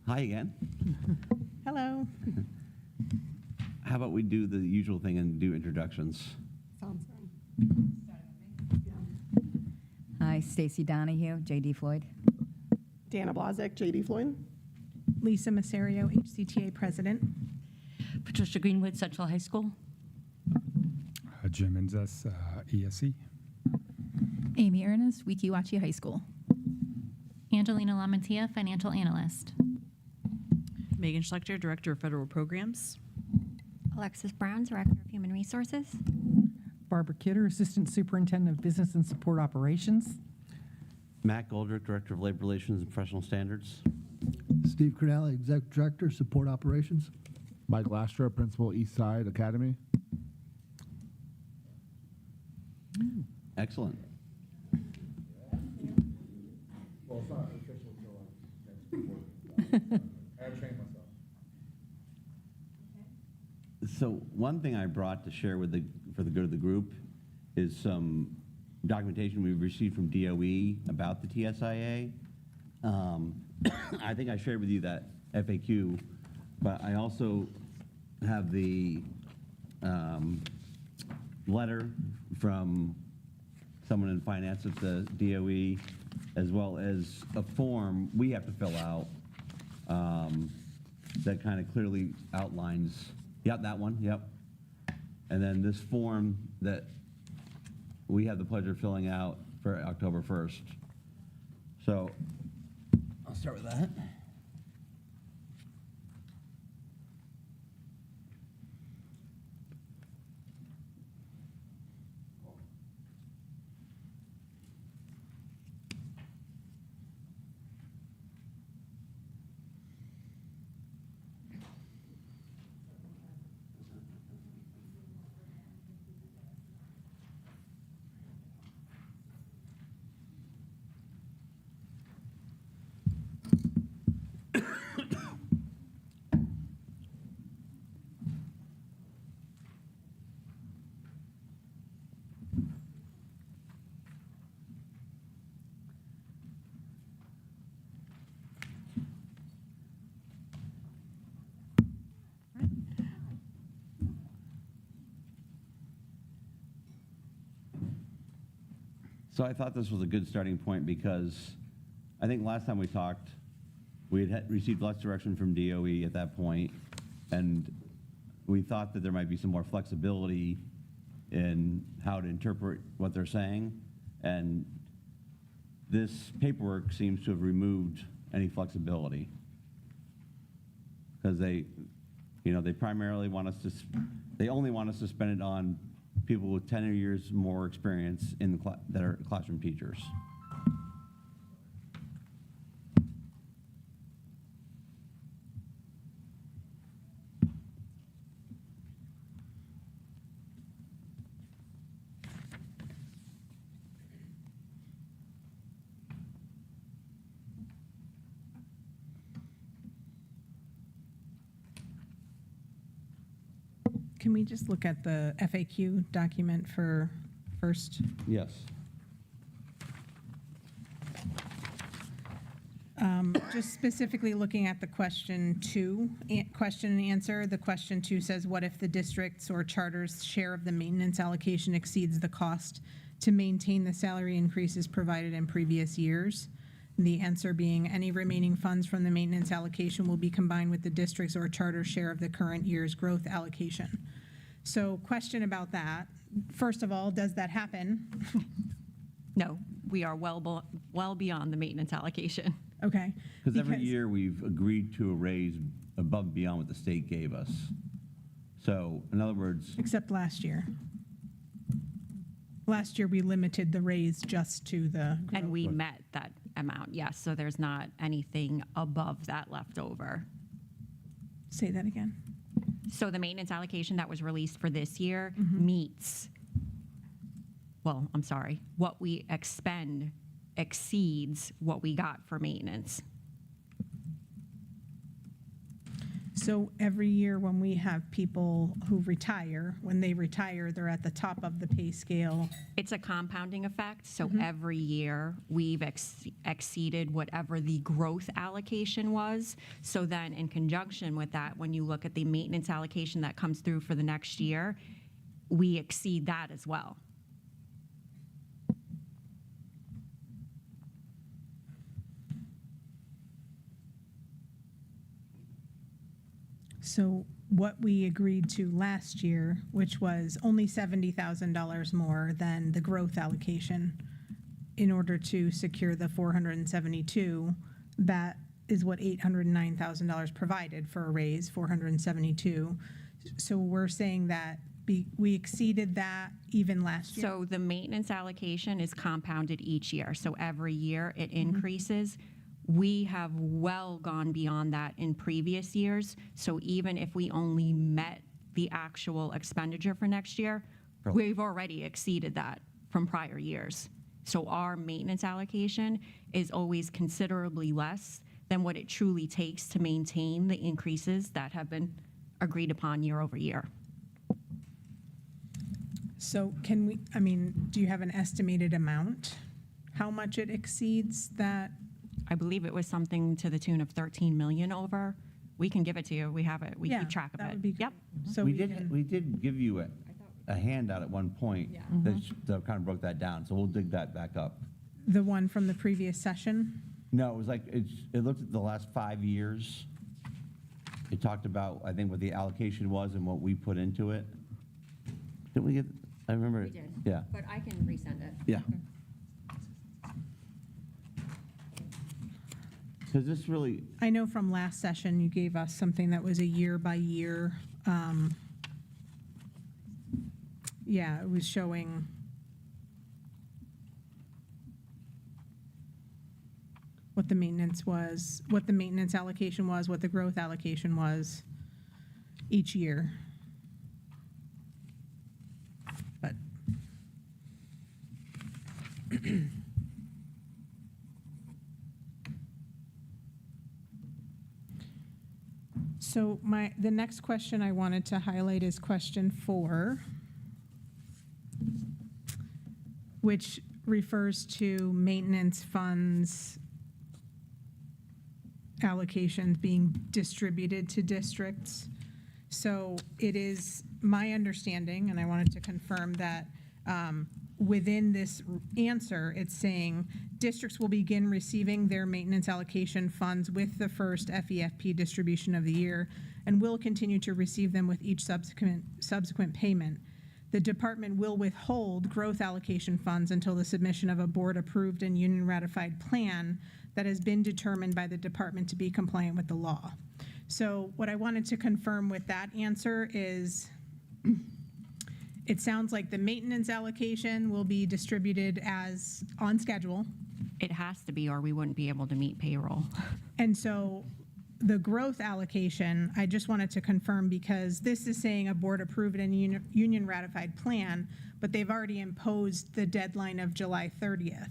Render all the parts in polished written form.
Hi again. Hello. How about we do the usual thing and do introductions? Sounds good. Hi, Stacy Donahue, J.D. Floyd. Dana Blazek, J.D. Floyd. Lisa Masario, HCTA President. Patricia Greenwood, Central High School. Jim Inzes, ESE. Amy Ernest, Wikiwachi High School. Angelina Lamantia, Financial Analyst. Megan Schlechter, Director of Federal Programs. Alexis Brown, Director of Human Resources. Barbara Kidder, Assistant Superintendent of Business and Support Operations. Matt Goldrick, Director of Labor Relations and Professional Standards. Steve Cronelli, Executive Director, Support Operations. Mike Lastra, Principal East Side Academy. Excellent. Well, it's not official until next week. I trained myself. So one thing I brought to share with for the good of the group is some documentation we've received from DOE about the TSIA. I think I shared with you that FAQ, but I also have the letter from someone in finance at the DOE, as well as a form we have to fill out that kind of clearly outlines, yep, that one, yep. And then this form that we have the pleasure of filling out for October 1st. So I'll start with that. So I thought this was a good starting point because I think last time we talked, we had received less direction from DOE at that point, and we thought that there might be some more flexibility in how to interpret what they're saying, and this paperwork seems to have removed any flexibility because they primarily want us to, they only want us to spend it on people with 10 or years more experience in the that are classroom teachers. Can we just look at the FAQ document for first? Yes. Just specifically looking at the question and answer. The question 2 says, what if the district's or charter's share of the maintenance allocation exceeds the cost to maintain the salary increases provided in previous years? The answer being any remaining funds from the maintenance allocation will be combined with the district's or charter share of the current year's growth allocation. So question about that. First of all, does that happen? No, we are well beyond the maintenance allocation. Okay. Because every year we've agreed to a raise above and beyond what the state gave us. So in other words. Except last year. Last year we limited the raise just to the growth. And we met that amount, yes. So there's not anything above that left over. Say that again. So the maintenance allocation that was released for this year meets, well, I'm sorry, what we expend exceeds what we got for maintenance. So every year when we have people who retire, when they retire, they're at the top of the pay scale. It's a compounding effect, so every year we've exceeded whatever the growth allocation was. So then in conjunction with that, when you look at the maintenance allocation that comes through for the next year, we exceed that as well. So what we agreed to last year, which was only $70,000 more than the growth allocation in order to secure the 472, that is what $809,000 provided for a raise, 472. So we're saying that we exceeded that even last year. So the maintenance allocation is compounded each year. So every year it increases. We have well gone beyond that in previous years. So even if we only met the actual expenditure for next year, we've already exceeded that from prior years. So our maintenance allocation is always considerably less than what it truly takes to maintain the increases that have been agreed upon year over year. So can we, do you have an estimated amount? How much it exceeds that? I believe it was something to the tune of 13 million over. We can give it to you. We have it. We Yeah, keep track of that it. would be Yep. So We can- did give you a handout at one point that kind of broke that down, so we'll dig that back up. The one from the previous session? No, it was like, it looked at the last 5 years. It talked about, I think, what the allocation was and what we put into it. Didn't we get, I remember. Yeah. But I can resend it. Yeah. Because this really, I know from last session, you gave us something that was a year by year. Yeah, it was showing. What the maintenance was, what the maintenance allocation was, what the growth allocation was each year. But so the next question I wanted to highlight is question 4, which refers to maintenance funds allocations being distributed to districts. So it is my understanding, and I wanted to confirm that within this answer, it's saying districts will begin receiving their maintenance allocation funds with the first FEFP distribution of the year and will continue to receive them with each subsequent payment. The department will withhold growth allocation funds until the submission of a board-approved and union-ratified plan that has been determined by the department to be compliant with the law. So what I wanted to confirm with that answer is it sounds like the maintenance allocation will be distributed as on schedule. It has to be, or we wouldn't be able to meet payroll. And so the growth allocation, I just wanted to confirm because this is saying a board-approved and union-ratified plan, but they've already imposed the deadline of July 30th.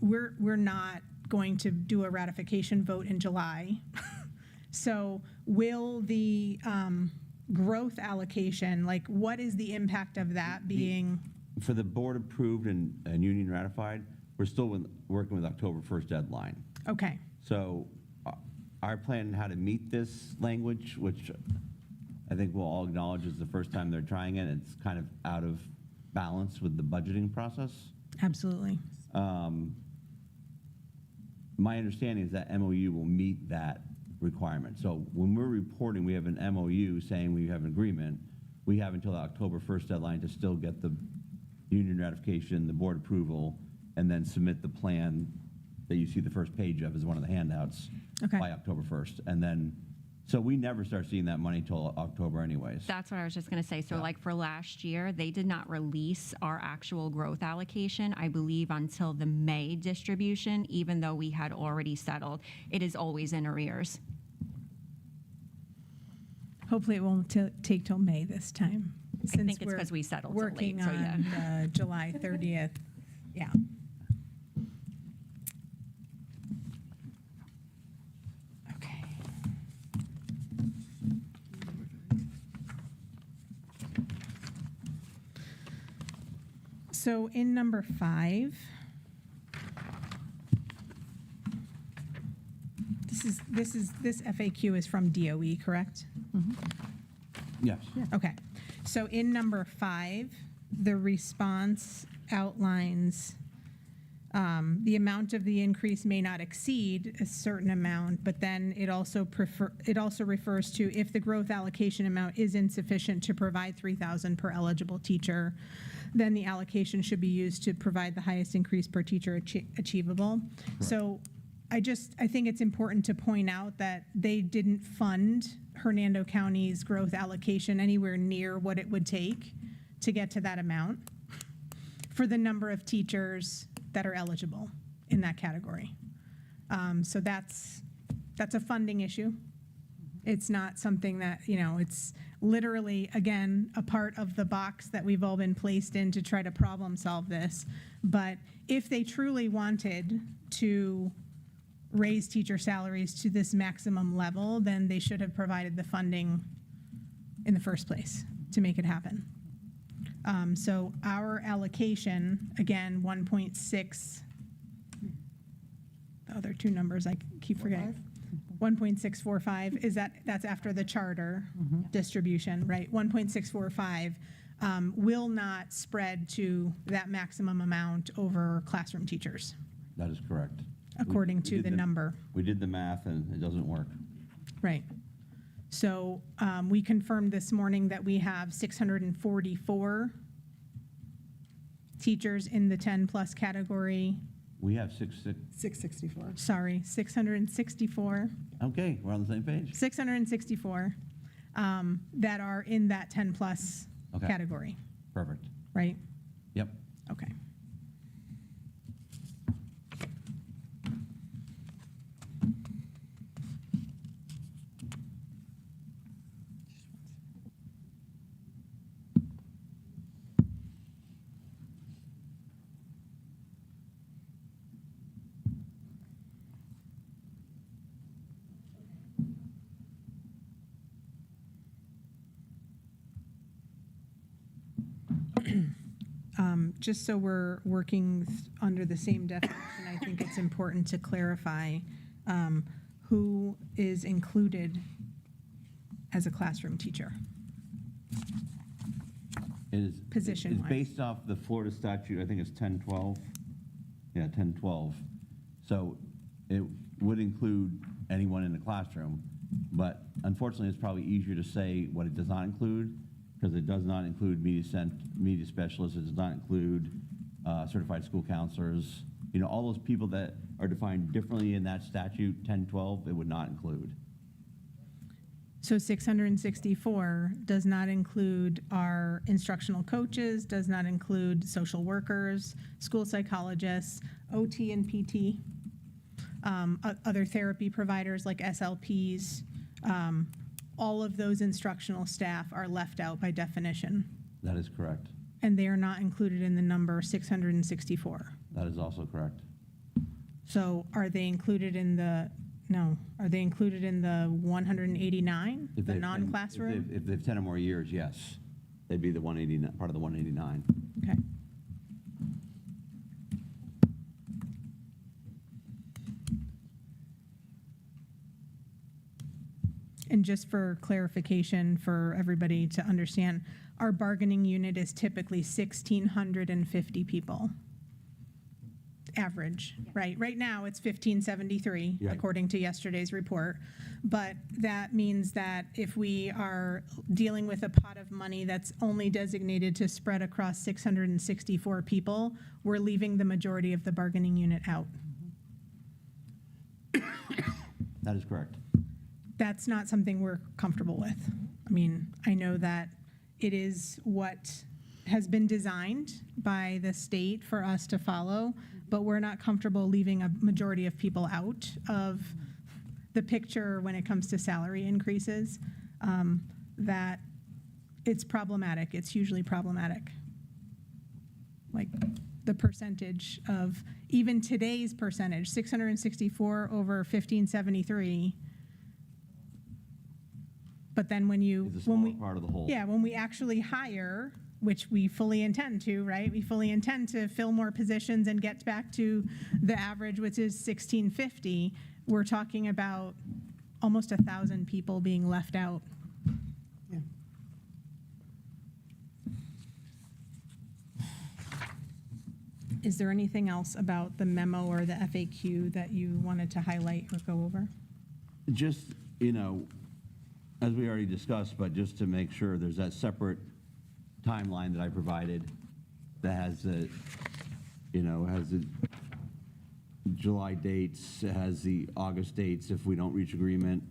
We're not going to do a ratification vote in July. So will the growth allocation, like what is the impact of that being? for the board approved and union ratified, we're still working with October 1st deadline. Okay, So our plan how to meet this language, which I think we'll all acknowledge is the first time they're trying it, it's kind of out of balance with the budgeting process. absolutely. My understanding is that MOU will meet that requirement. So when we're reporting, we have an MOU saying we have an agreement, we have until the October 1st deadline to still get the union ratification, the board approval, and then submit the plan that you see the first page of as one of the handouts Okay. by October 1st. And then, so we never start seeing that money till October anyways. That's what I was just going to say. So Yeah. like for last year, they did not release our actual growth allocation, I believe, until the May distribution, even though we had already settled. It is always in arrears. Hopefully it won't take till May this time. I think it's because we settled so late, Working so yeah. on July 30th, yeah. Okay. So in number 5, this FAQ is from DOE, correct? Yes. Okay. So in number 5, the response outlines the amount of the increase may not exceed a certain amount, but then it also refers to if the growth allocation amount is insufficient to provide 3,000 per eligible teacher, then the allocation should be used to provide the highest increase per teacher achievable. So I think it's important to point out that they didn't fund Hernando County's growth allocation anywhere near what it would take to get to that amount for the number of teachers that are eligible in that category. So that's a funding issue. It's not something that, it's literally, again, a part of the box that we've all been placed in to try to problem solve this. But if they truly wanted to raise teacher salaries to this maximum level, then they should have provided the funding in the first place to make it happen. So our allocation, again, 1.6, the other two numbers I keep forgetting. 1.645 that's after the charter distribution, right? 1.645 will not spread to that maximum amount over classroom teachers, That is correct. according We to did the number. We did the math and it doesn't work. Right. So we confirmed this morning that we have 644 teachers in the 10-plus category. We have 664. Sorry, 664. Okay, we're on the same page. 664 that are in that 10-plus Okay. category, Perfect. right? Yep. Okay. Just so we're working under the same definition, I think it's important to clarify who is included as a classroom teacher. It is. Position-wise. It's based off the Florida statute, I think it's 1012. Yeah, 1012. So it would include anyone in the classroom, but unfortunately, it's probably easier to say what it does not include, because it does not include media specialists, it does not include certified school counselors. All those people that are defined differently in that statute, 1012, it would not include. So 664 does not include our instructional coaches, does not include social workers, school psychologists, OT and PT, other therapy providers like SLPs. All of those instructional staff are left out by definition, That is correct. and they are not included in the number 664. That is also correct. So are they included in the, are they included in the 189, If the they've- non-classroom? If they've 10 or more years, yes. They'd be the 189, part of the 189. Okay. And just for clarification for everybody to understand, our bargaining unit is typically 1,650 people. Average, right? Right now, it's 1,573, Yeah. according to yesterday's report. But that means that if we are dealing with a pot of money that's only designated to spread across 664 people, we're leaving the majority of the bargaining unit out. That is correct. That's not something we're comfortable with. I mean, I know that it is what has been designed by the state for us to follow, but we're not comfortable leaving a majority of people out of the picture when it comes to salary increases. That it's problematic. It's hugely problematic. Like the percentage of, even today's percentage, 664 over 1573. But then when It's a smaller part of the whole. when we actually hire which we fully intend to, right? We fully intend to fill more positions and get back to the average, which is 1,650. We're talking about almost 1,000 people being left out. Yeah. Is there anything else about the memo or the FAQ that you wanted to highlight or go over? Just, you know, as we already discussed, but just to make sure, there's that separate timeline that I provided that has the, you know, has the July dates, it has the August dates if we don't reach agreement.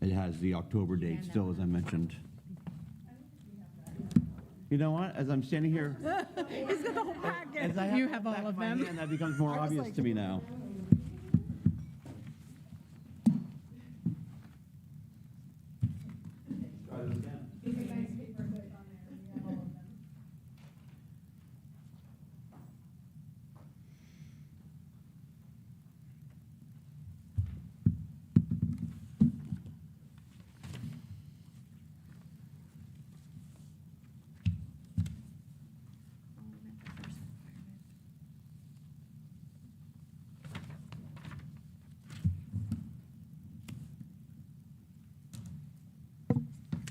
It has the October date still, as I mentioned. You know what, as I'm standing here, Is it the whole packet? as I You it have back all of in my them. hand, that becomes more obvious to me now.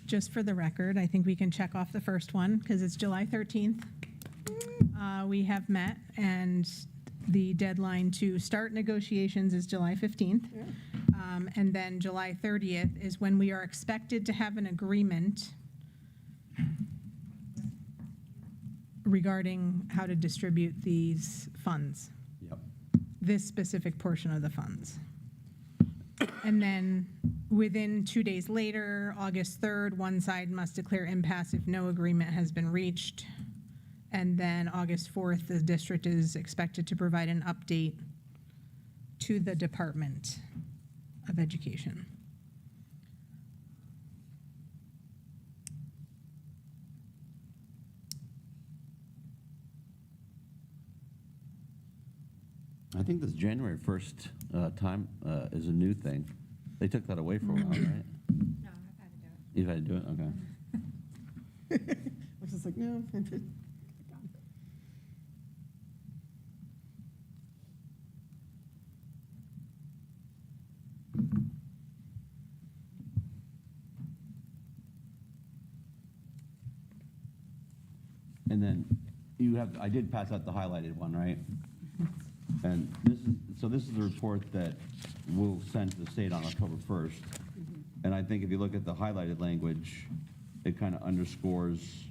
Just for the record, I think we can check off the first one because it's July 13th. We have met, and the deadline to start negotiations is July 15th. And then July 30th is when we are expected to have an agreement regarding how to distribute these funds, Yep. this specific portion of the funds. And then within 2 days later, August 3rd, one side must declare impasse if no agreement has been reached. And then August 4th, the district is expected to provide an update to the Department of Education. I think this January 1st time is a new thing. They took that away for a while, right? No, I've had to do it. You've had to do it, okay. I was just like, no. And then you have, I did pass out the highlighted one, right? And this is, so this is the report that we'll send to the state on October 1st. And I think if you look at the highlighted language, it kind of underscores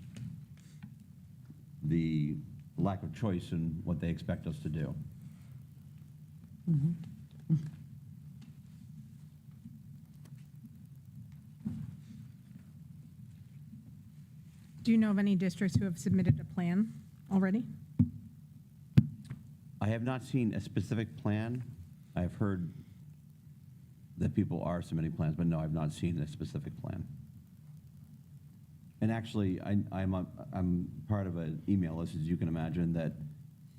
the lack of choice in what they expect us to do. Do you know of any districts who have submitted a plan already? I have not seen a specific plan. I've heard that people are submitting plans, but no, I've not seen a specific plan. And actually, I'm part of an email list, as you can imagine, that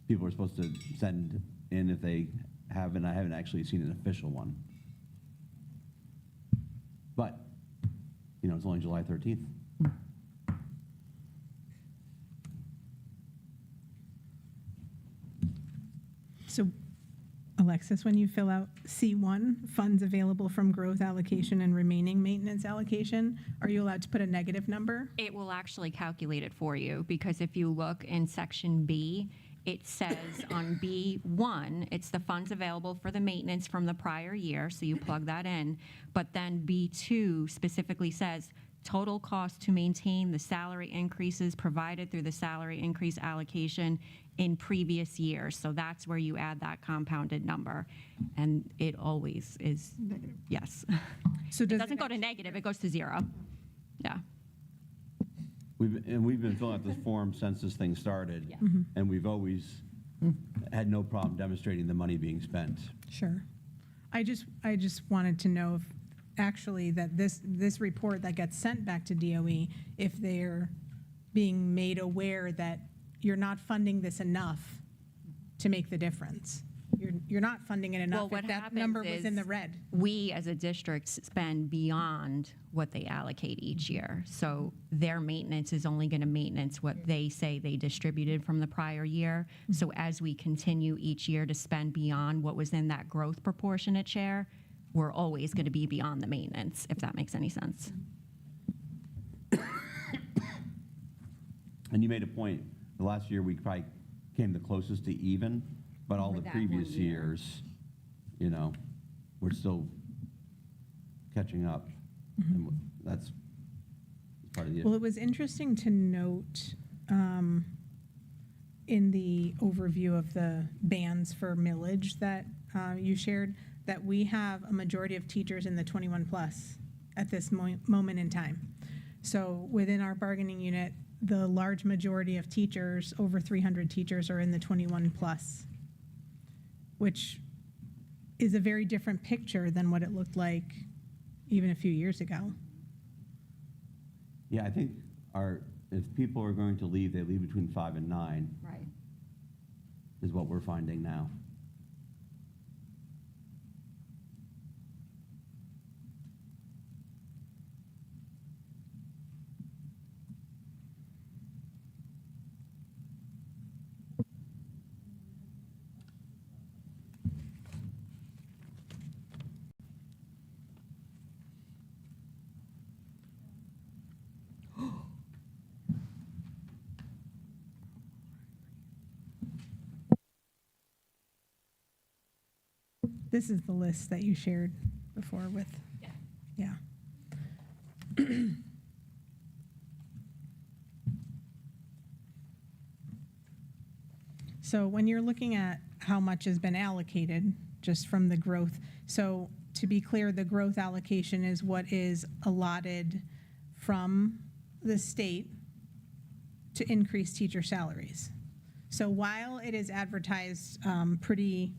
people are supposed to send in if they have, and I haven't actually seen an official one. But, you know, it's only July 13th. So, Alexis, when you fill out C1, funds available from growth allocation and remaining maintenance allocation, are you allowed to put a negative number? It will actually calculate it for you, because if you look in section B, it says on B1, it's the funds available for the maintenance from the prior year, so you plug that in. But then B2 specifically says, total cost to maintain the salary increases provided through the salary increase allocation in previous years. So that's where you add that compounded number. And it always is, Negative. yes. So It does doesn't go to negative, it goes to zero. Yeah. We've been filling out this form since this thing started. Yeah. And we've always had no problem demonstrating the money being spent. Sure. I just wanted to know if actually that this report that gets sent back to DOE, if they're being made aware that you're not funding this enough to make the difference. you're not funding it Well, enough what if that happens number was in is the red. we, as a district, spend beyond what they allocate each year. So their maintenance is only going to maintenance what they say they distributed from the prior year. So as we continue each year to spend beyond what was in that growth proportionate share, we're always going to be beyond the maintenance, if that makes any sense. And you made a point, the last year we probably came the closest to even, but all For the that previous one year. years, you know, we're still catching up. And that's part of the Well, issue. it was interesting to note in the overview of the bands for millage that you shared, that we have a majority of teachers in the 21 plus at this moment in time. So within our bargaining unit, the large majority of teachers, over 300 teachers, are in the 21 plus, which is a very different picture than what it looked like even a few years ago. Yeah, I think if people are going to leave, they leave between 5 and 9, Right. is what we're finding now. This is the list that you shared before with, yeah. So when you're looking at how much has been allocated, just from the growth, so to be clear, the growth allocation is what is allotted from the state to increase teacher salaries. So while it is advertised pretty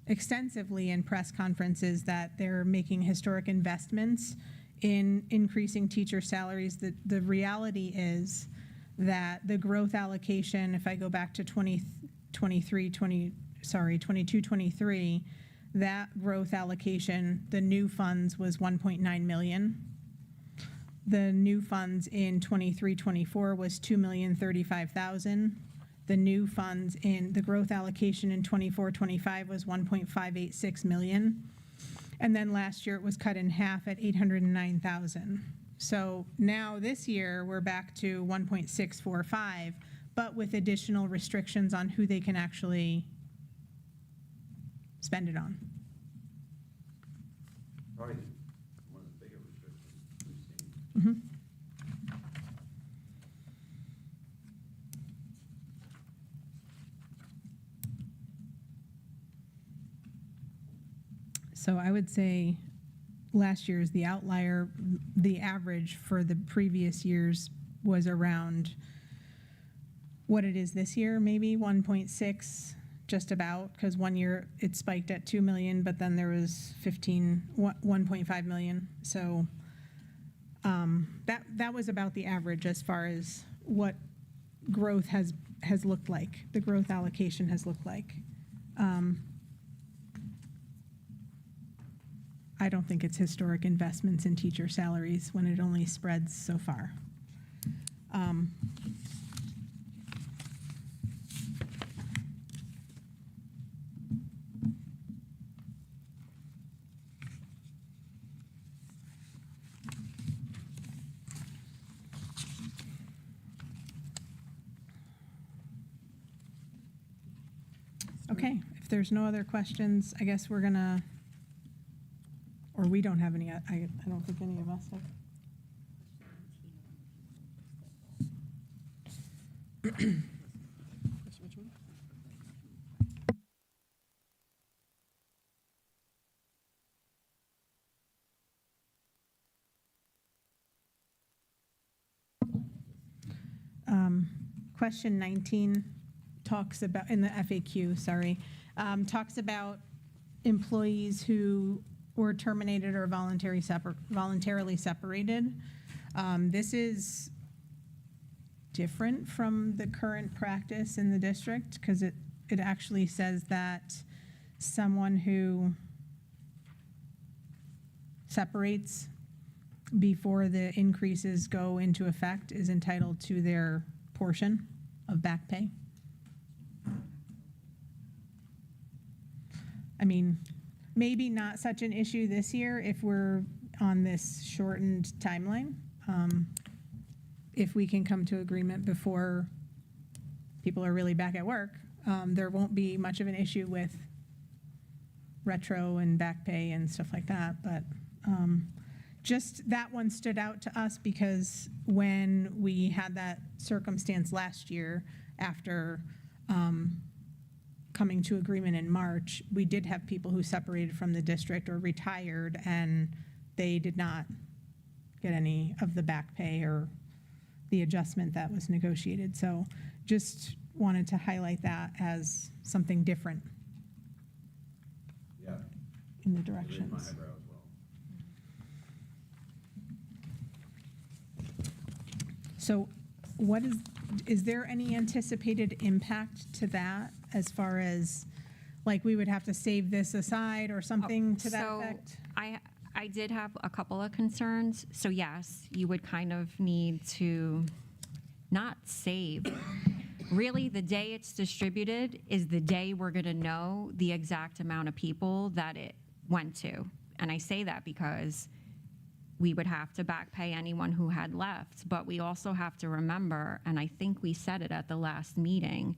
extensively in press conferences that they're making historic investments in increasing teacher salaries, the reality is that the growth allocation, if I go back to 22-23, that growth allocation, the new funds was 1.9 million. The new funds in 23-24 was 2,035,000. The new funds in the growth allocation in 24-25 was 1.586 million. And then last year it was cut in half at 809,000. So now this year we're back to 1.645, but with additional restrictions on who they can actually spend it on. Probably one of the bigger restrictions we've seen. Mhm. So I would say last year is the outlier. The average for the previous years was around what it is this year, maybe 1.6, just about, because one year it spiked at 2 million, but then there was 1.5 million. So that was about the average as far as what growth has looked like, the growth allocation has looked like. I don't think it's historic investments in teacher salaries when it only spreads so far. Okay, if there's no other questions, I guess we're gonna, or we don't have any, I don't think any of us have. Which one? Question 19 talks about, in the FAQ, sorry, talks about employees who were terminated or voluntarily separated. This is different from the current practice in the district because it actually says that someone who separates before the increases go into effect is entitled to their portion of back pay. I mean, maybe not such an issue this year if we're on this shortened timeline. If we can come to agreement before people are really back at work, there won't be much of an issue with retro and back pay and stuff like that. But just that one stood out to us because when we had that circumstance last year after coming to agreement in March, we did have people who separated from the district or retired, and they did not get any of the back pay or the adjustment that was negotiated. So just wanted to highlight that as something different Yeah. in the Raise my directions. eyebrow as well. So what is there any anticipated impact to that as far as, like, we would have to save this aside or something to that So effect? I did have a couple of concerns. So yes, you would kind of need to not save. Really, the day it's distributed is the day we're going to know the exact amount of people that it went to. And I say that because we would have to back pay anyone who had left. But we also have to remember, and I think we said it at the last meeting,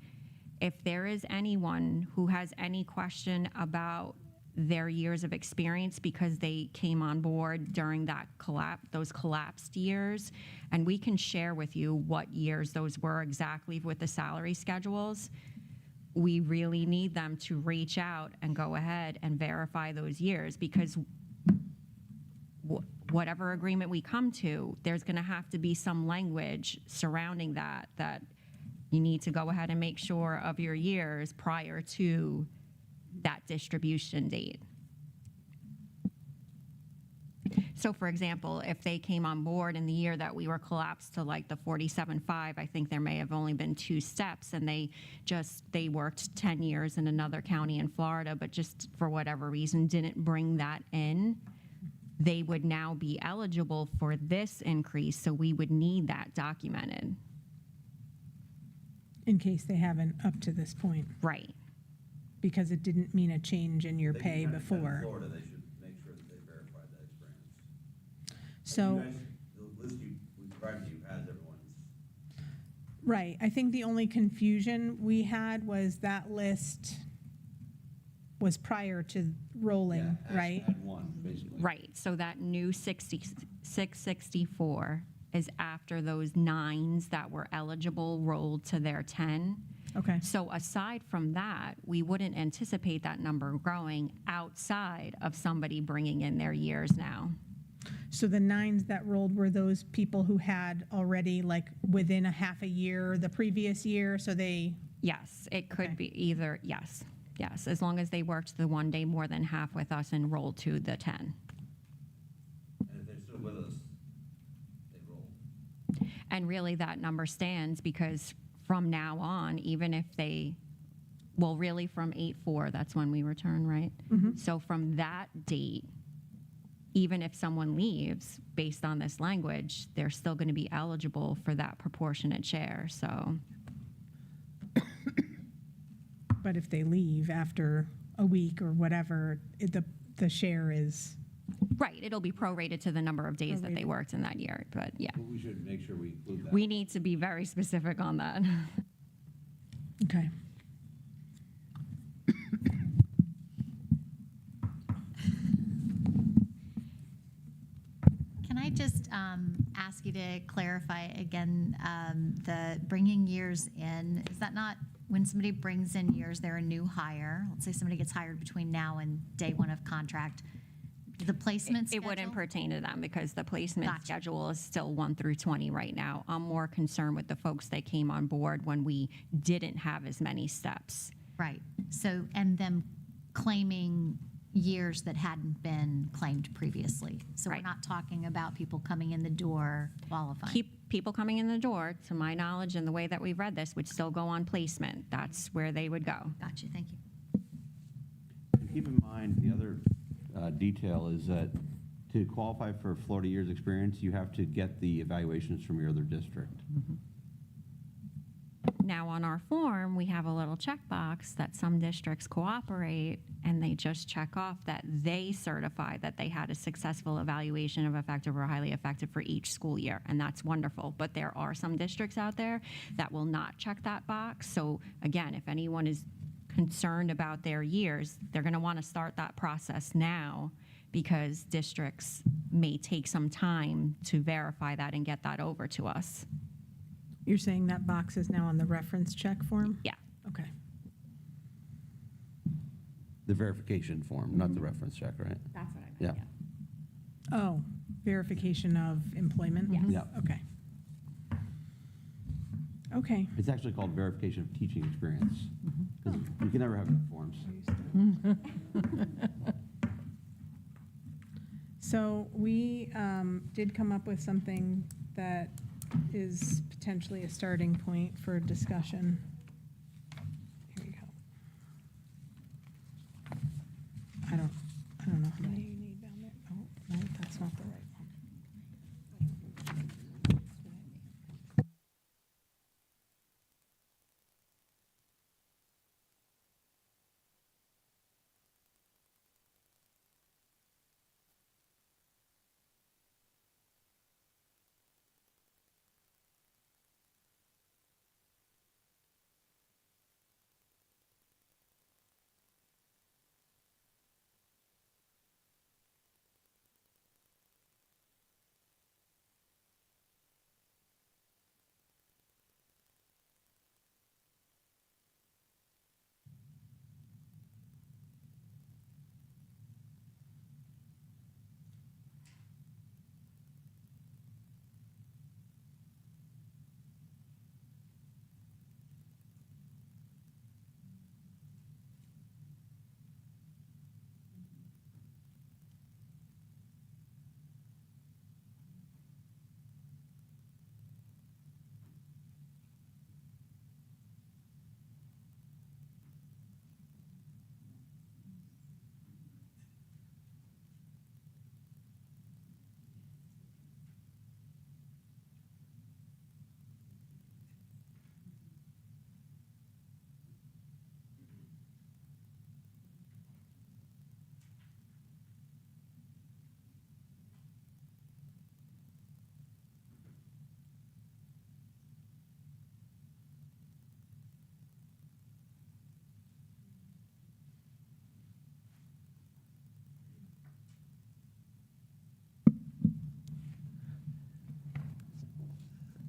if there is anyone who has any question about their years of experience because they came on board during that those collapsed years, and we can share with you what years those were exactly with the salary schedules, we really need them to reach out and go ahead and verify those years, because whatever agreement we come to, there's going to have to be some language surrounding that you need to go ahead and make sure of your years prior to that distribution date. So for example, if they came on board in the year that we were collapsed to like the 47.5, I think there may have only been 2 steps, and they worked 10 years in another county in Florida, but just for whatever reason didn't bring that in, they would now be eligible for this increase, so we would need that documented. In case they haven't up to this point, Right. because it didn't mean a change in your They pay can kind of send before. Florida, they should make sure that they verified that experience. So. You guys, the list we provided you has everyone's. Right. I think the only confusion we had was that list was prior to rolling, right? Add one, basically. Right, so that new 664 is after those 9s that were eligible rolled to their 10. Okay. So aside from that, we wouldn't anticipate that number growing outside of somebody bringing in their years now. So the 9s that rolled were those people who had already, like, within a half a year, the previous year, so they, Yes, it could Okay. be either, yes, as long as they worked the 1 day more than half with us and rolled to the 10. And if they're still with us, they roll. And really, that number stands because from now on, even if they, well, really from 8/4, that's when we return, right? So from that date, even if someone leaves based on this language, they're still going to be eligible for that proportionate share, so. but if they leave after a week or whatever, the share is, Right, it'll be prorated to the number of days that they Prorated. worked in that year, but yeah. But we should make sure we include that. We need to be very specific on that. okay. Can I just ask you to clarify again, the bringing years in, is that not, when somebody brings in years, they're a new hire? Let's say somebody gets hired between now and day 1 of contract. The placement It schedule? wouldn't pertain to them because the placement Gotcha. schedule is still 1 through 20 right now. I'm more concerned with the folks that came on board when we didn't have as many steps. Right. So, and them claiming years that hadn't been claimed previously. So we're Right. not talking about people coming in the door qualifying. Keep people coming in the door, to my knowledge, and the way that we've read this, would still go on placement. That's where they would go. Gotcha, thank you. keep in mind, the other detail is that to qualify for Florida years experience, you have to get the evaluations from your other district. Now, on our form, we have a little checkbox that some districts cooperate, and they just check off that they certify that they had a successful evaluation of effective or highly effective for each school year, and that's wonderful. But there are some districts out there that will not check that box. So again, if anyone is concerned about their years, they're going to want to start that process now, because districts may take some time to verify that and get that over to us. You're saying that box is now on the reference check form? Yeah. Okay. The verification form, not the reference check, right? That's what I Yeah. meant. Oh, verification of employment? Yes. Yeah. Okay. Okay. It's actually called verification of teaching experience. 'Cause you can never have enough forms. So we did come up with something that is potentially a starting point for discussion. Here you go. I don't know how many you need down there. Oh, no, that's not the right one.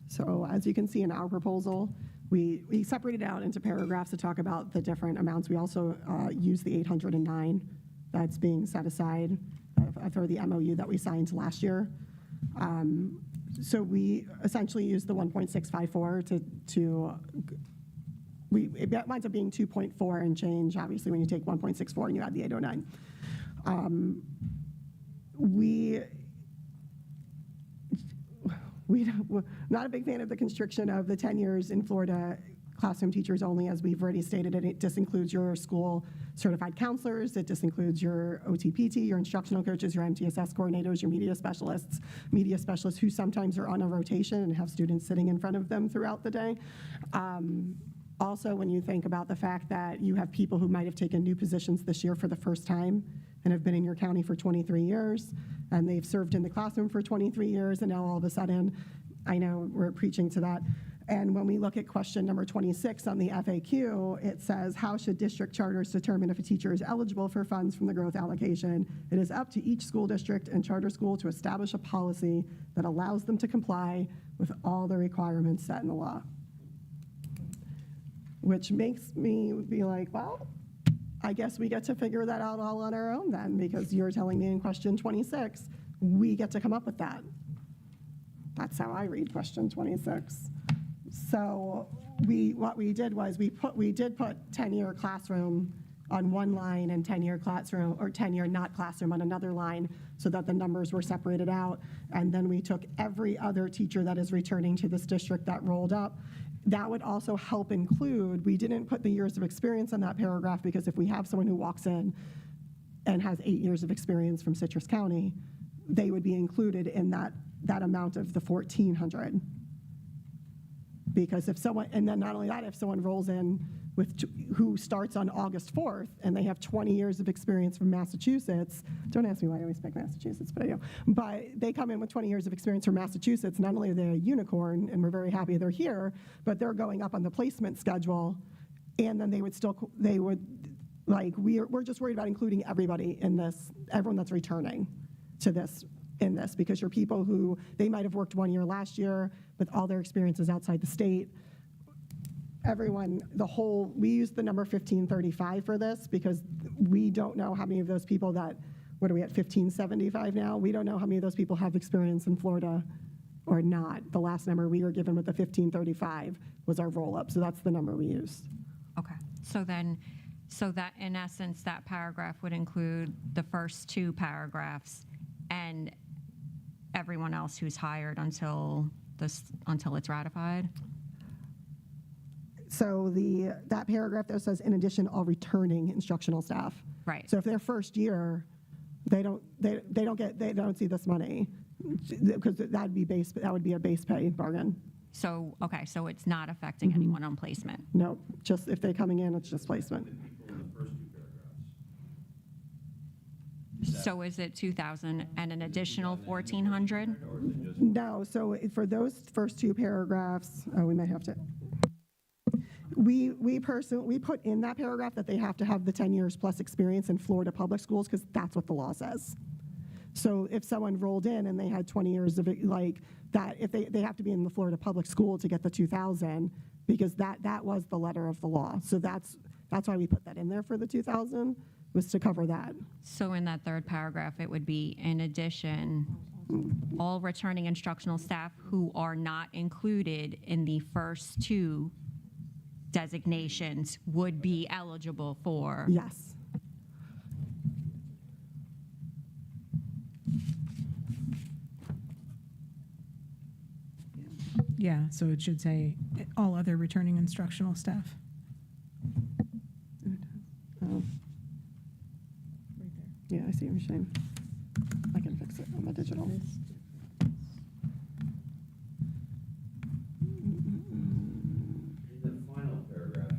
So as you can see in our proposal, we separated out into paragraphs to talk about the different amounts. We also use the 809 that's being set aside for the MOU that we signed last year. So we essentially use the 1.654 it winds up being 2.4 and change, obviously, when you take 1.64 and you add the 809. We're not a big fan of the constriction of the 10 years in Florida classroom teachers only, as we've already stated, and it just includes your school certified counselors, it just includes your OTPT, your instructional coaches, your MTSS coordinators, your media specialists who sometimes are on a rotation and have students sitting in front of them throughout the day. Also, when you think about the fact that you have people who might have taken new positions this year for the first time and have been in your county for 23 years, and they've served in the classroom for 23 years, and now all of a sudden, I know we're preaching to that. And when we look at question number 26 on the FAQ, it says, how should district charters determine if a teacher is eligible for funds from the growth allocation? It is up to each school district and charter school to establish a policy that allows them to comply with all the requirements set in the law. Which makes me be like, well, I guess we get to figure that out all on our own then, because you're telling me in question 26, we get to come up with that. That's how I read question 26. So what we did was we did put 10-year classroom on one line and 10-year classroom, or 10-year not classroom on another line, so that the numbers were separated out. And then we took every other teacher that is returning to this district that rolled up. That would also help include, we didn't put the years of experience in that paragraph, because if we have someone who walks in and has 8 years of experience from Citrus County, they would be included in that amount of the 1,400. Because if someone, and then not only that, if someone rolls in who starts on August 4th and they have 20 years of experience from Massachusetts, don't ask me why I always pick Massachusetts, but I do. But they come in with 20 years of experience from Massachusetts, not only are they a unicorn, and we're very happy they're here, but they're going up on the placement schedule, and then we're just worried about including everybody in this, everyone that's returning to this, in this, because you're people who, they might have worked 1 year last year, with all their experiences outside the state. Everyone, we use the number 1535 for this because we don't know how many of those people what are we at, 1575 now? We don't know how many of those people have experience in Florida or not. The last number we were given with the 1535 was our roll-up, so that's the number we used. Okay, so that in essence, that paragraph would include the first 2 paragraphs and everyone else who's hired until it's ratified? So that paragraph that says, in addition, all returning instructional staff. Right. So if their first year, they don't see this money, because that would be a base pay bargain. So, okay, so it's not affecting anyone on placement? No, just if they're coming in, it's just placement. So is it 2,000 and an additional 1,400? No, so for those first 2 paragraphs, we might have to. We put in that paragraph that they have to have the 10 years plus experience in Florida public schools, because that's what the law says. So if someone rolled in and they had 20 years of if they have to be in the Florida public school to get the 2,000, because that was the letter of the law. So that's why we put that in there for the 2,000, was to cover that. So in that 3rd paragraph, it would be, in addition, all returning instructional staff who are not included in the first 2 designations would be eligible for. Yes. Yeah, so it should say all other returning instructional staff. Oh. Yeah, I see what you're saying. I can fix it on the digital. In the final paragraph,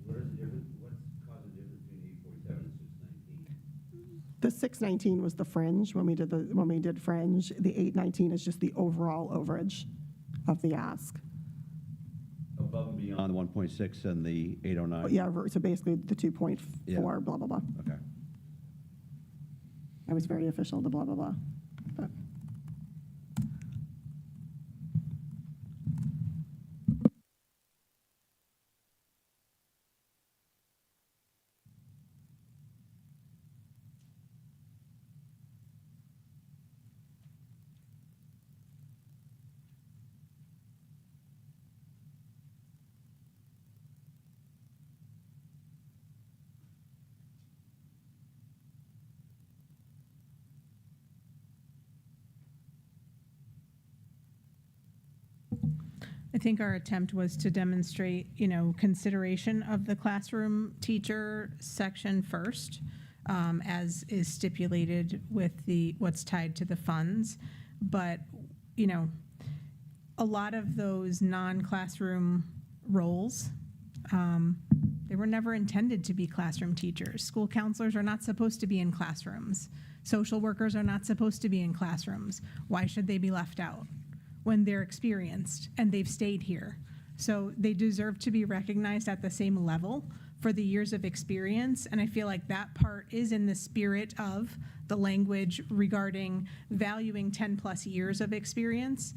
what's caused the difference between 847 and 619? The 619 was the fringe when we did fringe. The 819 is just the overall overage of the ask. Above and beyond the 1.6 and the 809? Yeah, so basically the 2.4, Yeah. blah, blah, blah. Okay. I was very official, the blah, blah, blah. But I think our attempt was to demonstrate, consideration of the classroom teacher section first, as is stipulated with what's tied to the funds. But, a lot of those non-classroom roles, they were never intended to be classroom teachers. School counselors are not supposed to be in classrooms. Social workers are not supposed to be in classrooms. Why should they be left out when they're experienced and they've stayed here? So they deserve to be recognized at the same level for the years of experience. And I feel like that part is in the spirit of the language regarding valuing 10 plus years of experience.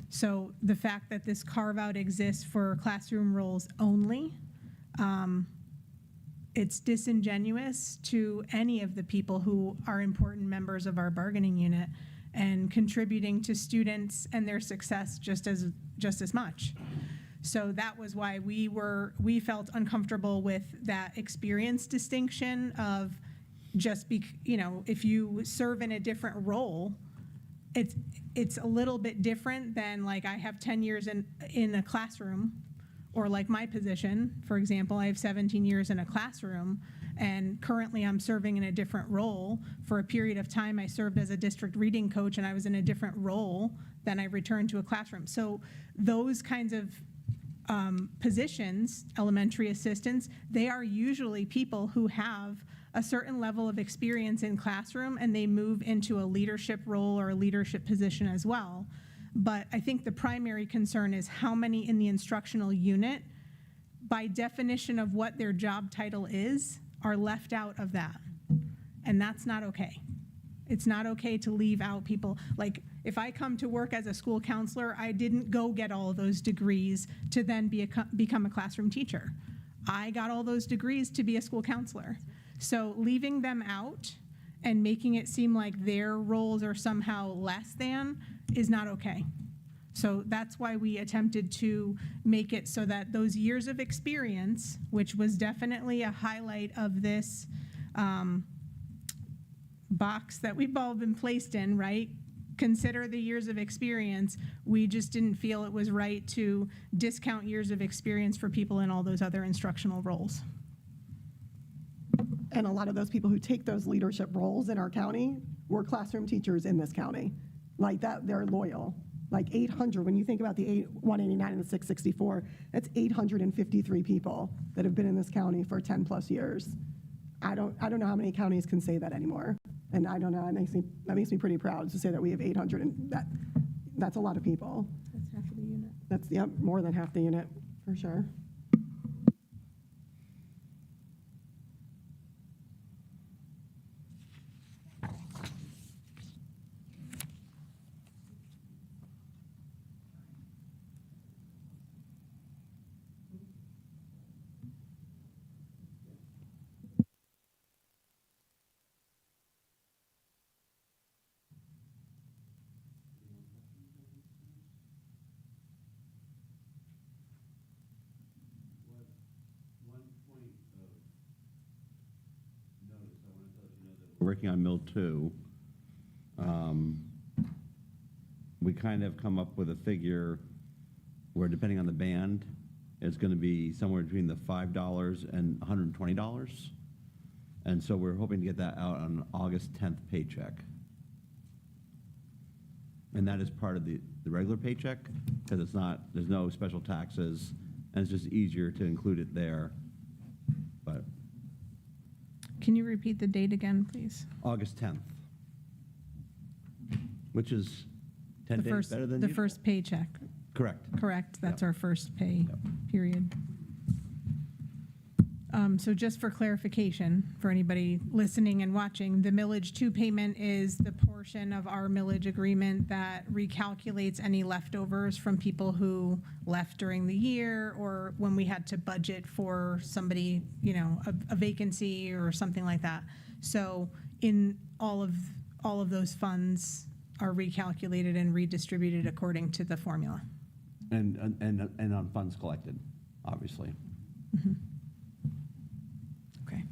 So the fact that this carve out exists for classroom roles only, it's disingenuous to any of the people who are important members of our bargaining unit and contributing to students and their success just as much. So that was why we felt uncomfortable with that experience distinction of if you serve in a different role, it's a little bit different than like I have 10 years in a classroom, or like my position, for example, I have 17 years in a classroom, And currently, I'm serving in a different role. For a period of time, I served as a district reading coach, and I was in a different role. Then I returned to a classroom. So those kinds of positions, elementary assistants, they are usually people who have a certain level of experience in classroom, and they move into a leadership role or a leadership position as well. But I think the primary concern is how many in the instructional unit, by definition of what their job title is, are left out of that. And that's not okay. It's not okay to leave out people. Like, if I come to work as a school counselor, I didn't go get all of those degrees to then become a classroom teacher. I got all those degrees to be a school counselor. So leaving them out and making it seem like their roles are somehow less than is not okay. So that's why we attempted to make it so that those years of experience, which was definitely a highlight of this box that we've all been placed in, right? Consider the years of experience. We just didn't feel it was right to discount years of experience for people in all those other instructional roles. And a lot of those people who take those leadership roles in our county were classroom teachers in this county. Like that, they're loyal. Like 800, when you think about the 189 and the 664, that's 853 people that have been in this county for 10 plus years. I don't know how many counties can say that anymore. And I don't know, that makes me pretty proud to say that we have 800, and that's a lot of people. That's half of the unit. That's, yep, more than half the unit, for sure. Working on Mill 2, we kind of come up with a figure where, depending on the band, it's going to be somewhere between the $5 and $120. And so we're hoping to get that out on August 10th paycheck. And that is part of the regular paycheck, because it's not, there's no special taxes, and it's just easier to include it there. But Can you repeat the date again, please? August 10th, which is 10 days better than the usual? first paycheck. Correct. That's Yep. our first pay period. So just for clarification, for anybody listening and watching, the millage 2 payment is the portion of our millage agreement that recalculates any leftovers from people who left during the year, or when we had to budget for somebody, a vacancy or something like that. So in all of those funds are recalculated and redistributed according to the formula. And on funds collected, obviously. Okay.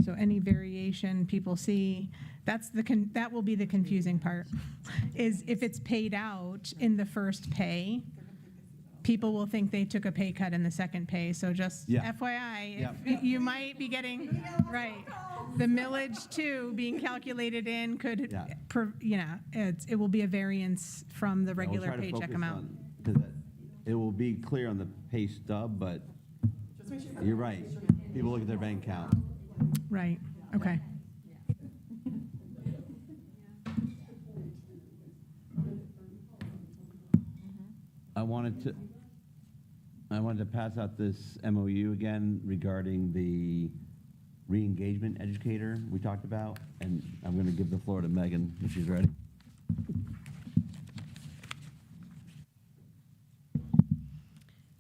So any variation people see, that will be the confusing part, is if it's paid out in the first pay, people will think they took a pay cut in the second pay. So just Yeah. FYI, you might be getting, right, the millage 2 being calculated in could, it will be a variance from the regular We'll try to paycheck focus amount. on- 'cause it will be clear on the pay stub, but you're right. People look at their bank account. Right, okay. I wanted to pass out this MOU again regarding the re-engagement educator we talked about, and I'm going to give the floor to Megan if she's ready.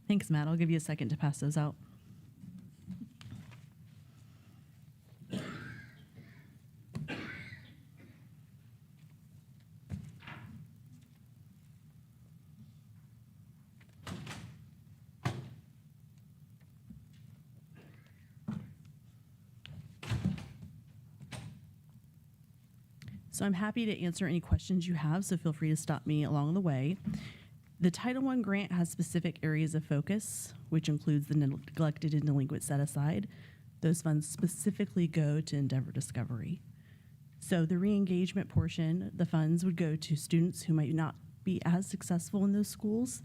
Thanks, Matt. I'll give you a second to pass those out. So I'm happy to answer any questions you have, so feel free to stop me along the way. The Title I grant has specific areas of focus, which includes the neglected and delinquent set aside, Those funds specifically go to Endeavor Discovery. So the re-engagement portion, the funds would go to students who might not be as successful in those schools,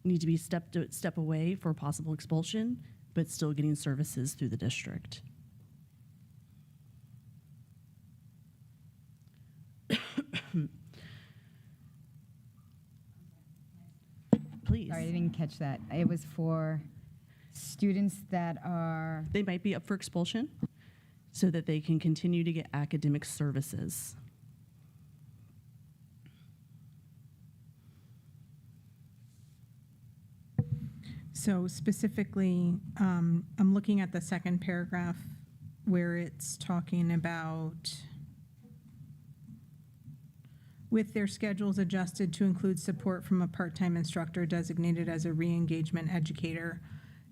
need to be step away for possible expulsion, but still getting services through the district. Please. Sorry, I didn't catch that. It was for students that are, They might be up for expulsion so that they can continue to get academic services. So specifically, I'm looking at the second paragraph where it's talking about with their schedules adjusted to include support from a part-time instructor designated as a re-engagement educator.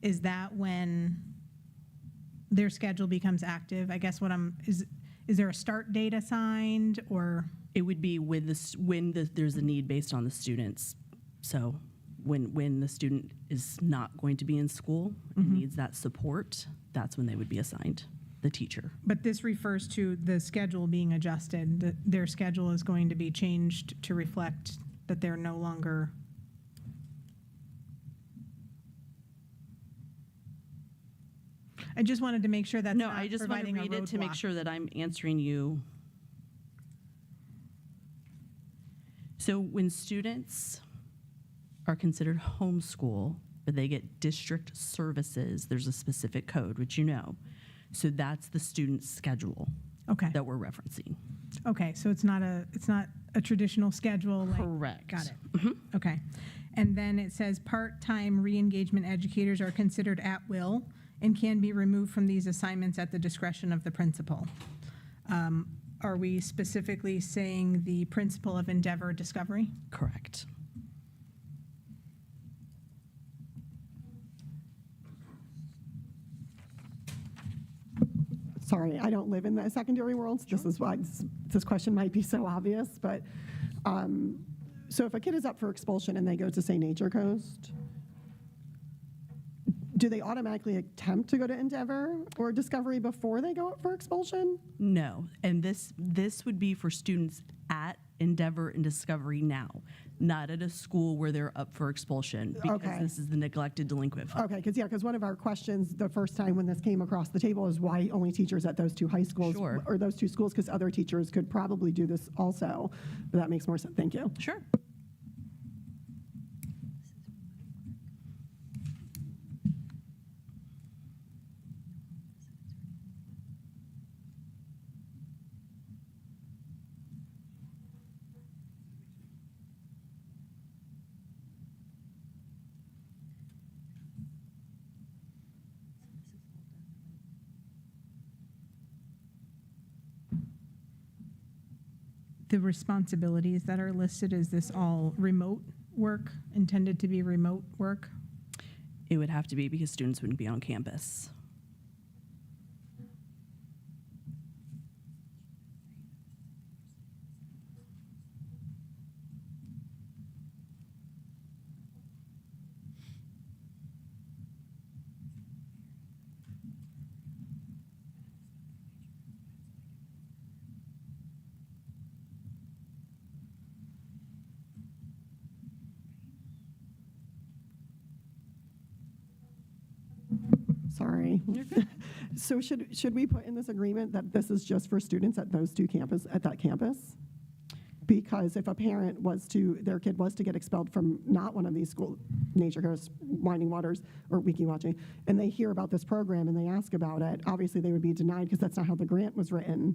Is that when their schedule becomes active? I guess is there a start date assigned, or? It would be when there's a need based on the students. So when the student is not going to be in school and needs that support, that's when they would be assigned the teacher. But this refers to the schedule being adjusted, that their schedule is going to be changed to reflect that they're no longer. I just wanted to make sure that's No, not I just want to providing a read it to make roadblock. sure that I'm answering you. So when students are considered homeschool, but they get district services, there's a specific code, which you know. So that's the student's schedule Okay. that we're referencing. Okay, so it's not a traditional schedule. Like, Correct. got it. Okay. And then it says part-time re-engagement educators are considered at will and can be removed from these assignments at the discretion of the principal. Are we specifically saying the principal of Endeavor Discovery? Correct. Sorry, I don't live in the secondary world, so this is why this question might be so obvious, but, so if a kid is up for expulsion and they go to, say, Nature Coast, do they automatically attempt to go to Endeavor or Discovery before they go up for expulsion? No, and this would be for students at Endeavor and Discovery now, not at a school where they're up for expulsion, because Okay. this is the neglected delinquent fund. Okay, because one of our questions the first time when this came across the table is why only teachers at those two high schools Sure. or those two schools, because other teachers could probably do this also. But that makes more sense. Thank you. Sure. The responsibilities that are listed, is this all remote work, intended to be remote work? It would have to be because students wouldn't be on campus. Sorry. So should we put in this agreement that this is just for students at those two at that campus? Because if a parent their kid was to get expelled from not one of these schools, Nature Coast, Winding Waters, or Wiki Watching, and they hear about this program and they ask about it, obviously they would be denied because that's not how the grant was written.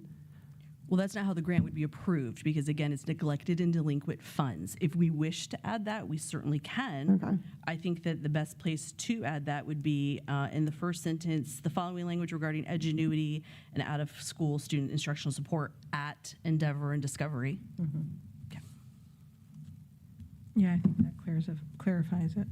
Well, that's not how the grant would be approved, because again, it's neglected and delinquent funds. If we wish to add that, we certainly can. Okay. I think that the best place to add that would be in the first sentence, the following language regarding edgenuity and out-of-school student instructional support at Endeavor and Discovery. Okay. Yeah, I think that clarifies it.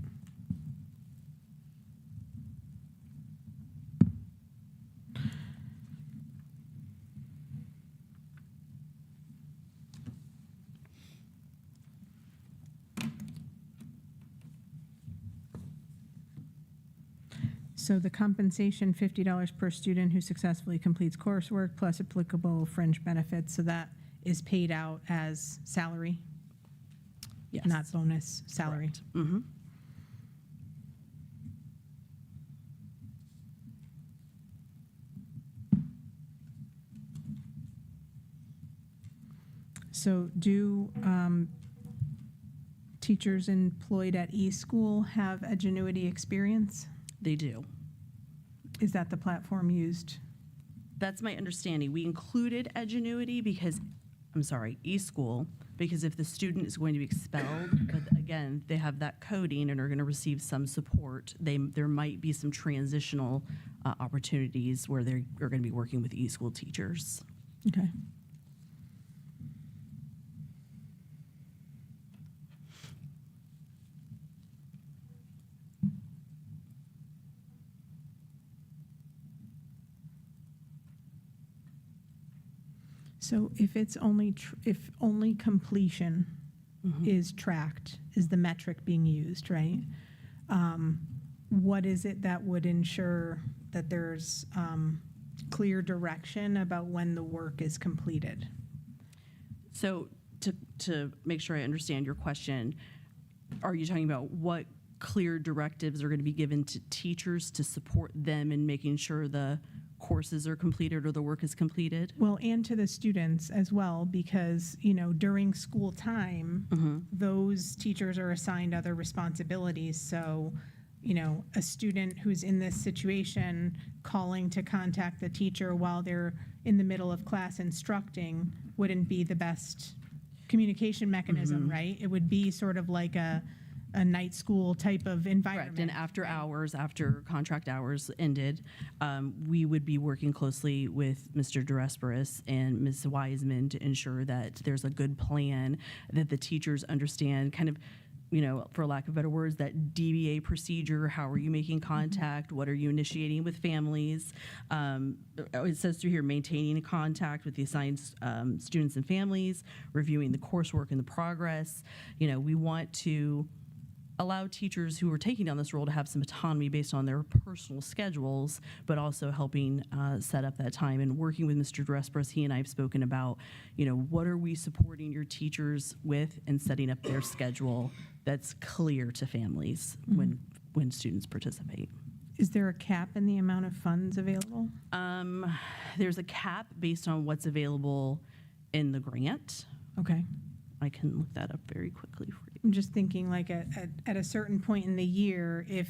So the compensation, $50 per student who successfully completes coursework plus applicable fringe benefits, so that is paid out as salary, Yes. not bonus, salary. Mm-hmm. So do teachers employed at eSchool have Edgenuity experience? They do. Is that the platform used? That's my understanding. We included Edgenuity because, eSchool, because if the student is going to be expelled, but again, they have that coding and are going to receive some support, there might be some transitional opportunities where they are going to be working with eSchool teachers. Okay. So if it's only, if only completion is tracked, is the metric being used, right? What is it that would ensure that there's clear direction about when the work is completed? So to make sure I understand your question, are you talking about what clear directives are going to be given to teachers to support them in making sure the courses are completed or the work is completed? Well, and to the students as well, because, you know, during school time, those teachers are assigned other responsibilities. So, you know, a student who's in this situation calling to contact the teacher while they're in the middle of class instructing wouldn't be the best communication mechanism, right? It would be sort of like a night school type of environment. Correct. And after hours, after contract hours ended, we would be working closely with Mr. DeResperis and Ms. Wiseman to ensure that there's a good plan, that the teachers understand kind of, you know, for lack of better words, that DBA procedure. How are you making contact? What are you initiating with families? It says through here, maintaining contact with the assigned students and families, reviewing the coursework and the progress. You know, we want to allow teachers who are taking down this role to have some autonomy based on their personal schedules, but also helping set up that time and working with Mr. DeResperis. He and I have spoken about, you know, what are we supporting your teachers with and setting up their schedule that's clear to families when students participate. Is there a cap in the amount of funds available? There's a cap based on what's available in the grant. Okay. I can look that up very quickly for you. I'm just thinking like at a certain point in the year, if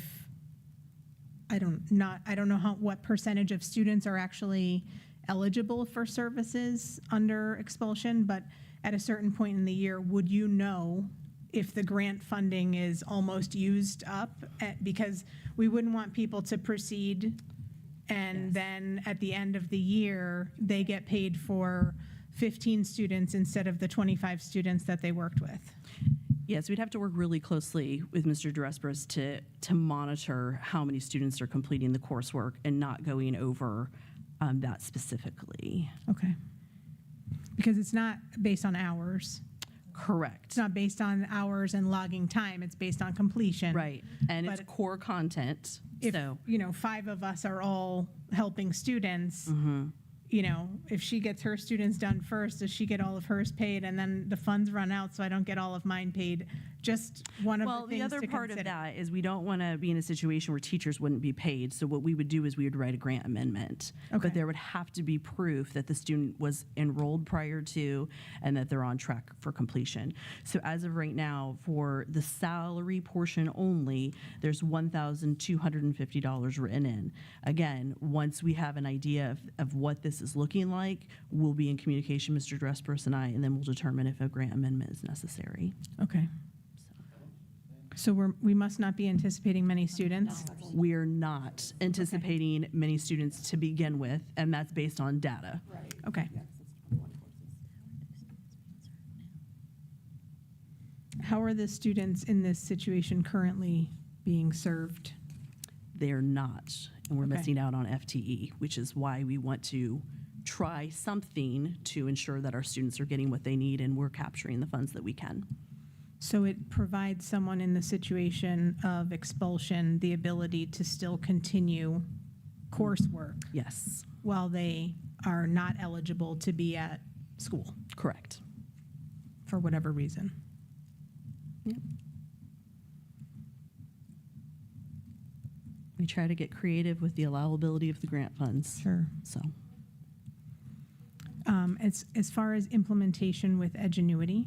I don't know what percentage of students are actually eligible for services under expulsion, but at a certain point in the year, would you know if the grant funding is almost used up? Because we wouldn't want people to proceed and then at the end of the year, they get paid for 15 students instead of the 25 students that they worked with. Yes, we'd have to work really closely with Mr. DeResperis to monitor how many students are completing the coursework and not going over that specifically. Okay. Because it's not based on hours. Correct. It's not based on hours and logging time. It's based on completion. Right. And it's core content. If, so, you know, 5 of us are all helping students, you know, if she gets her students done first, does she get all of hers paid and then the funds run out so I don't get all of mine paid? Just one of the things to consider. Well, the other part of that is we don't want to be in a situation where teachers wouldn't be paid. So what we would do is we would write a grant amendment. Okay. But there would have to be proof that the student was enrolled prior to and that they're on track for completion. So as of right now, for the salary portion only, there's $1,250 written in. Again, once we have an idea of what this is looking like, we'll be in communication, Mr. DeResperis and I, and then we'll determine if a grant amendment is necessary. Okay. So we must not be anticipating many students? We are not anticipating many students to begin with, and that's based on data. Okay. How are the students in this situation currently being served? They're not, and we're Okay. missing out on FTE, which is why we want to try something to ensure that our students are getting what they need and we're capturing the funds that we can. So it provides someone in the situation of expulsion the ability to still continue coursework Yes, while they are not eligible to be at school correct. for whatever reason. We try to get creative with the allowability of the grant funds. Sure. So, As far as implementation with Edgenuity,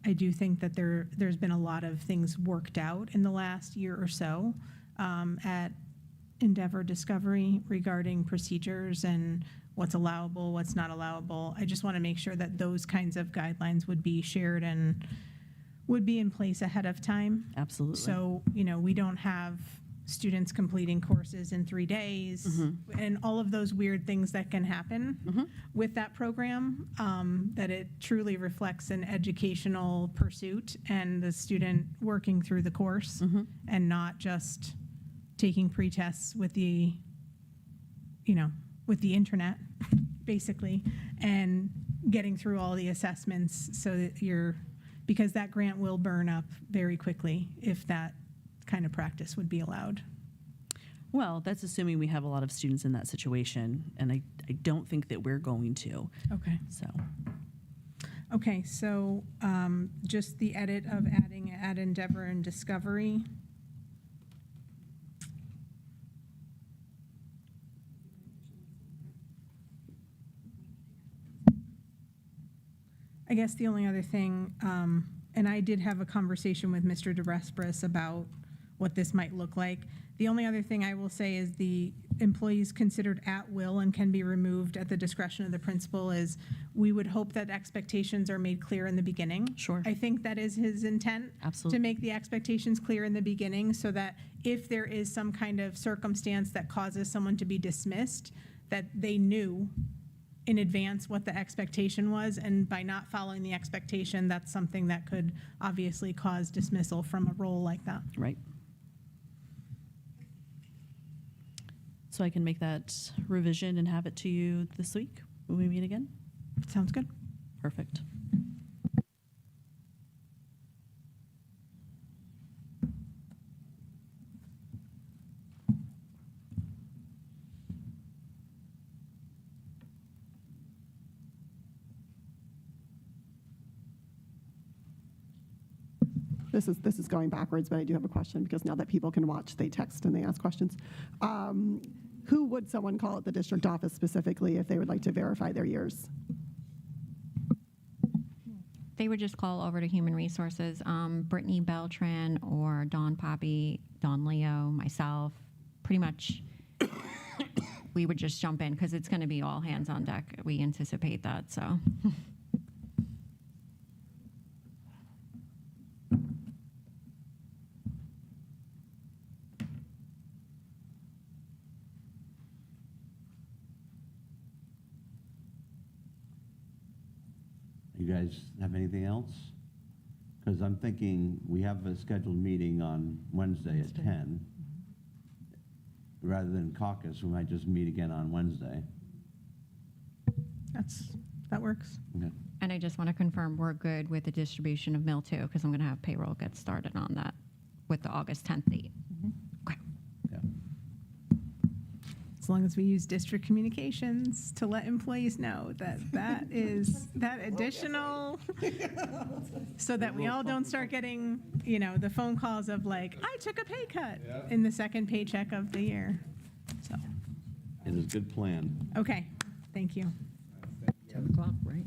I do think that there's been a lot of things worked out in the last year or so at Endeavor Discovery regarding procedures and what's allowable, what's not allowable. I just want to make sure that those kinds of guidelines would be shared and would be in place ahead of time. absolutely. So, we don't have students completing courses in 3 days and all of those weird things that can happen with that program, that it truly reflects an educational pursuit and the student working through the course and not just taking pretests with the internet, basically, and getting through all the assessments so that because that grant will burn up very quickly if that kind of practice would be allowed. Well, that's assuming we have a lot of students in that situation, and I don't think that we're going to. Okay. So just the edit of adding at Endeavor and Discovery. I guess the only other thing, and I did have a conversation with Mr. DeRespris about what this might look like. The only other thing I will say is the employees considered at will and can be removed at the discretion of the principal is we would hope that expectations are made clear in the beginning. Sure. I think that is his intent. Absolutely. To make the expectations clear in the beginning so that if there is some kind of circumstance that causes someone to be dismissed, that they knew in advance what the expectation was, and by not following the expectation, that's something that could obviously cause dismissal from a role like that. Right. So I can make that revision and have it to you this week when we meet again? Sounds good. Perfect. This is going backwards, but I do have a question because now that people can watch, they text and they ask questions. Who would someone call at the district office specifically if they would like to verify their years? They would just call over to Human Resources, Brittany Beltran or Dawn Poppy, Dawn Leo, myself. Pretty much, we would just jump in because it's going to be all hands on deck. We anticipate that, so. You guys have anything else? Because I'm thinking we have a scheduled meeting on Wednesday at 10. Rather than caucus, we might just meet again on Wednesday. That works. Okay. And I just want to confirm we're good with the distribution of mill too, because I'm going to have payroll get started on that with the August 10th date. Okay. Yeah. As long as we use district communications to let employees know that is that additional, so that we all don't start getting, the phone calls of like, I took a pay cut in the second paycheck of the year. So, It is a good plan. okay, thank you. 10 o'clock, right?